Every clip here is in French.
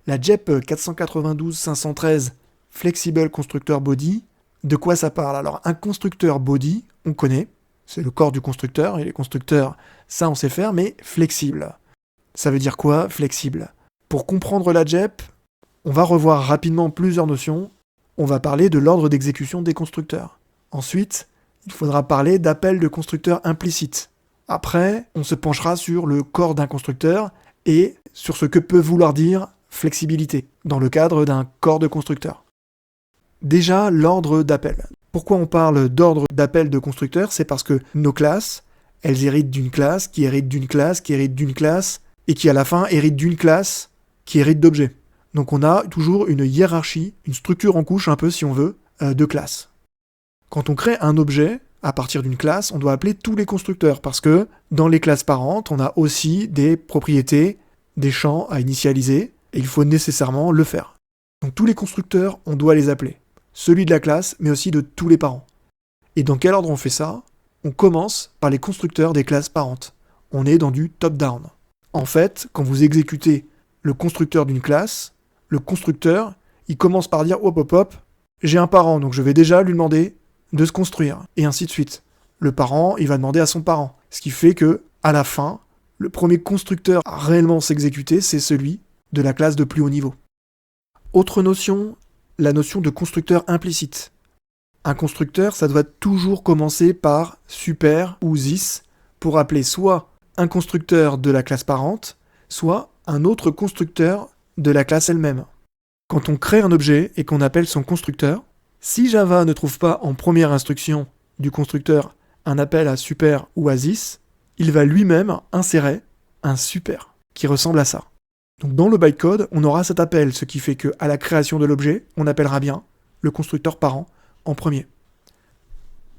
La JEP 492-513 Flexible Constructor Body, de quoi ça parle? Alors, un constructeur body, on connaît, c'est le corps du constructeur, et les constructeurs, ça on sait faire, mais flexible. Ça veut dire quoi, flexible? Pour comprendre la JEP, on va revoir rapidement plusieurs notions. On va parler de l'ordre d'exécution des constructeurs. Ensuite, il faudra parler d'appel de constructeur implicite. Après, on se penchera sur le corps d'un constructeur et sur ce que peut vouloir dire flexibilité dans le cadre d'un corps de constructeur. Déjà, l'ordre d'appel. Pourquoi on parle d'ordre d'appel de constructeur? C'est parce que nos classes, elles héritent d'une classe, qui hérite d'une classe, qui hérite d'une classe, et qui à la fin hérite d'une classe, qui hérite d'objets. Donc on a toujours une hiérarchie, une structure en couche un peu si on veut, de classes. Quand on crée un objet, à partir d'une classe, on doit appeler tous les constructeurs, parce que dans les classes parentes, on a aussi des propriétés, des champs à initialiser, et il faut nécessairement le faire. Donc tous les constructeurs, on doit les appeler. Celui de la classe, mais aussi de tous les parents. Et dans quel ordre on fait ça? On commence par les constructeurs des classes parentes. On est dans du top-down. En fait, quand vous exécutez le constructeur d'une classe, le constructeur, il commence par dire hop hop hop, j'ai un parent, donc je vais déjà lui demander de se construire, et ainsi de suite. Le parent, il va demander à son parent. Ce qui fait que, à la fin, le premier constructeur à réellement s'exécuter, c'est celui de la classe de plus haut niveau. Autre notion, la notion de constructeur implicite. Un constructeur, ça doit toujours commencer par super ou this pour appeler soit un constructeur de la classe parente, soit un autre constructeur de la classe elle-même. Quand on crée un objet et qu'on appelle son constructeur, si Java ne trouve pas en première instruction du constructeur un appel à super ou à this, il va lui-même insérer un super qui ressemble à ça. Donc dans le bytecode, on aura cet appel, ce qui fait qu'à la création de l'objet, on appellera bien le constructeur parent en premier.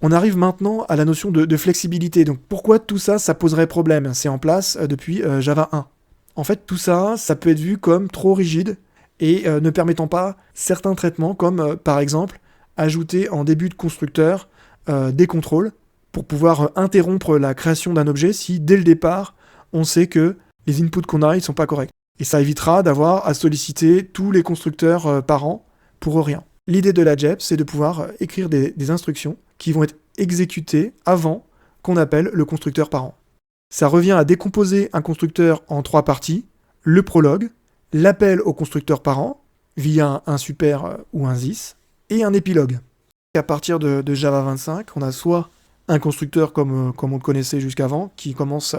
On arrive maintenant à la notion de flexibilité. Donc pourquoi tout ça, ça poserait problème? C'est en place depuis Java 1. En fait, tout ça, ça peut être vu comme trop rigide et ne permettant pas certains traitements, comme par exemple ajouter en début de constructeur des contrôles pour pouvoir interrompre la création d'un objet si dès le départ, on sait que les inputs qu'on a, ils sont pas corrects. Et ça évitera d'avoir à solliciter tous les constructeurs parents pour rien. L'idée de la JEP, c'est de pouvoir écrire des instructions qui vont être exécutées avant qu'on appelle le constructeur parent. Ça revient à décomposer un constructeur en 3 parties, le prologue, l'appel au constructeur parent via un super ou un this, et un épilogue. À partir de Java 25, on a soit un constructeur comme on le connaissait jusqu'avant, qui commence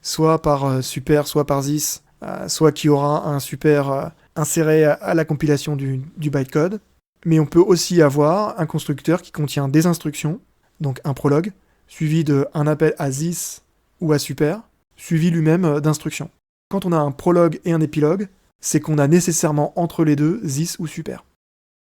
soit par super, soit par this, soit qui aura un super inséré à la compilation du bytecode. Mais on peut aussi avoir un constructeur qui contient des instructions, donc un prologue, suivi d'un appel à this ou à super, suivi lui-même d'instructions. Quand on a un prologue et un épilogue, c'est qu'on a nécessairement entre les deux this ou super.